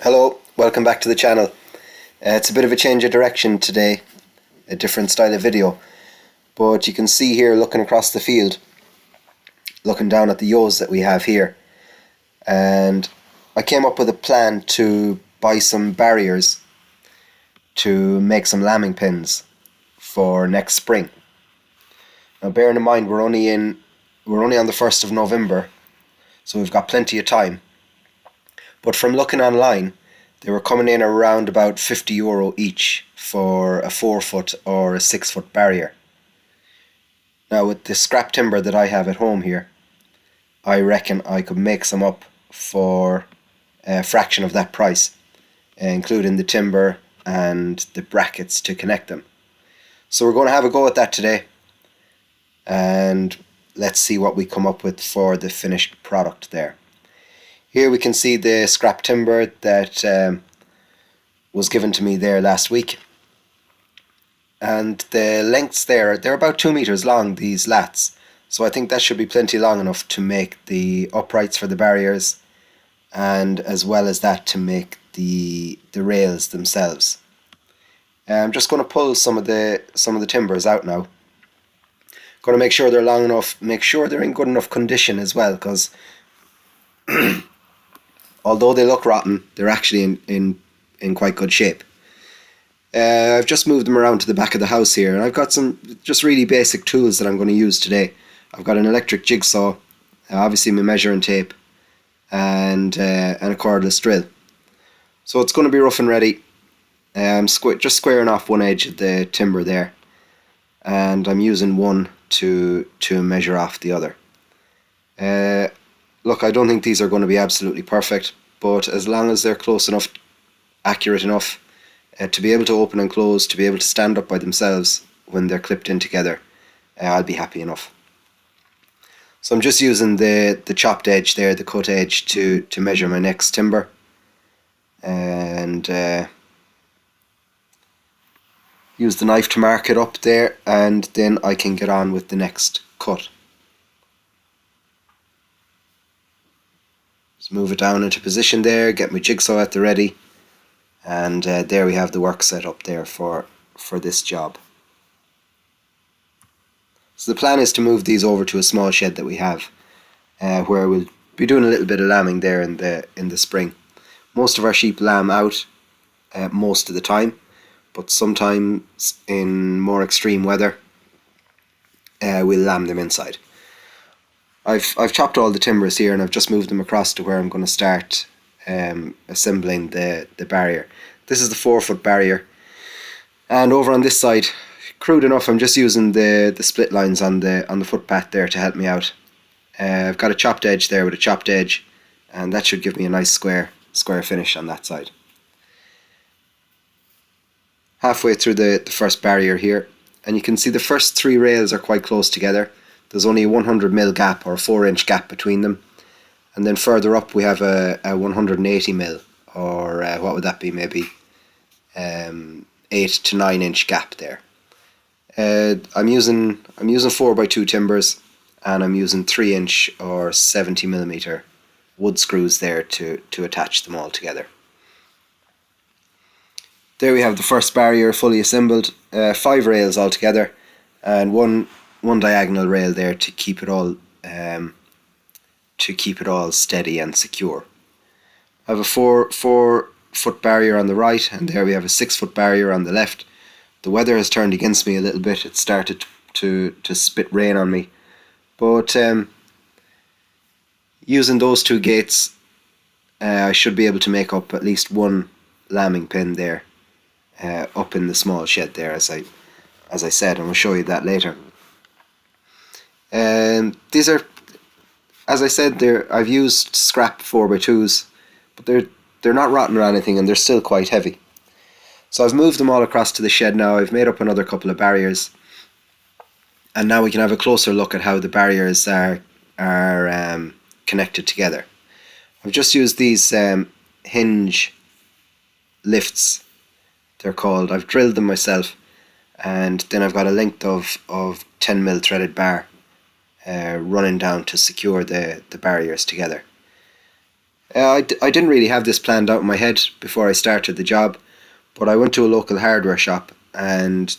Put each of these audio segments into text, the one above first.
Hello, welcome back to the channel. It's a bit of a change of direction today, a different style of video, but you can see here looking across the field, looking down at the ewes that we have here, and I came up with a plan to buy some barriers to make some lambing pens for next spring. Now bearing in mind we're only on the 1st of November, so we've got plenty of time. But from looking online, they were coming in around about €50 each for a 4-foot or a 6-foot barrier. Now with the scrap timber that I have at home here, I reckon I could make some up for a fraction of that price, including the timber and the brackets to connect them. So we're going to have a go at that today, and let's see what we come up with for the finished product there. Here we can see the scrap timber that was given to me there last week, and the lengths they're about 2 meters long, these lats, so I think that should be plenty long enough to make the uprights for the barriers, and as well as that to make the rails themselves. I'm just going to pull some of the timbers out now. Going to make sure they're long enough, make sure they're in good enough condition as well, because although they look rotten, they're actually in quite good shape. I've just moved them around to the back of the house here, and I've got some just really basic tools that I'm going to use today. I've got an electric jigsaw, obviously my measuring tape, and a cordless drill. So it's going to be rough and ready. I'm just squaring off one edge of the timber there, and I'm using one to measure off the other. Look, I don't think these are going to be absolutely perfect, but as long as they're close enough, accurate enough to be able to open and close, to be able to stand up by themselves when they're clipped in together, I'll be happy enough. So I'm just using the chopped edge there, the cut edge, to measure my next timber, and use the knife to mark it up there, and then I can get on with the next cut. Just move it down into position there, get my jigsaw at the ready, and there we have the work set up there for this job. So the plan is to move these over to a small shed that we have, where we'll be doing a little bit of lambing there in the spring. Most of our sheep lamb out most of the time, but sometimes in more extreme weather we'll lamb them inside. I've chopped all the timbers here, and I've just moved them across to where I'm going to start assembling the barrier. This is the 4-foot barrier, and over on this side, crude enough, I'm just using the split lines on the footpath there to help me out. I've got a chopped edge there with a chopped edge, and that should give me a nice square finish on that side. Halfway through the first barrier here, and you can see the first 3 rails are quite close together. There's only a 100mm gap, or a 4-inch gap between them, and then further up we have a 180mm, or what would that be, maybe 8 to 9 inch gap there. I'm using 4x2 timbers, and I'm using 3-inch or 70mm wood screws there to attach them all together. There we have the first barrier fully assembled, 5 rails altogether, and one diagonal rail there to keep it all steady and secure. I have a 4-foot barrier on the right, and there we have a 6-foot barrier on the left. The weather has turned against me a little bit. It started to spit rain on me, but using those 2 gates, I should be able to make up at least one lambing pen there, up in the small shed there, as I said, and we'll show you that later. These are, as I said, I've used scrap 4x2s, but they're not rotten or anything, and they're still quite heavy. So I've moved them all across to the shed now. I've made up another couple of barriers, and now we can have a closer look at how the barriers are connected together. I've just used these hinge lifts, they're called. I've drilled them myself, and then I've got a length of 10mm threaded bar running down to secure the barriers together. I didn't really have this planned out in my head before I started the job, but I went to a local hardware shop and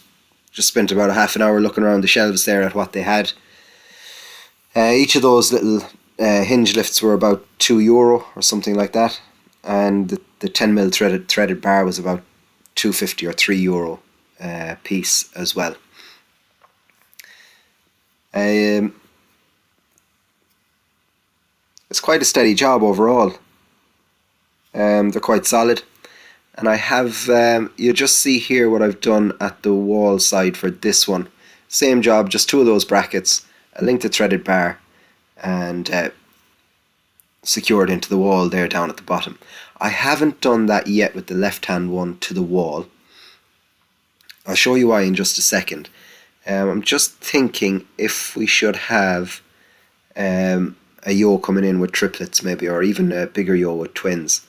just spent about a half an hour looking around the shelves there at what they had. Each of those little hinge lifts were about €2 or something like that, and the 10mm threaded bar was about 2.50 or €3 piece as well. Um, it's quite a steady job overall. They're quite solid, and I have you just see here what I've done at the wall side for this one. Same job, just two of those brackets, a linked threaded bar, and secured into the wall there down at the bottom. I haven't done that yet with the left hand one to the wall. I'll show you why in just a second. I'm just thinking if we should have a yaw coming in with triplets maybe, or even a bigger yaw with twins.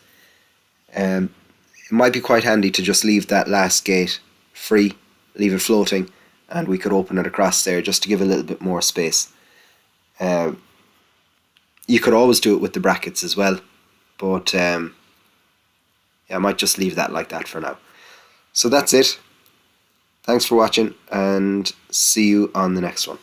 It might be quite handy to just leave that last gate free, leave it floating, and we could open it across there just to give a little bit more space. You could always do it with the brackets as well, but yeah, I might just leave that like that for now. So that's it. Thanks for watching, and see you on the next one.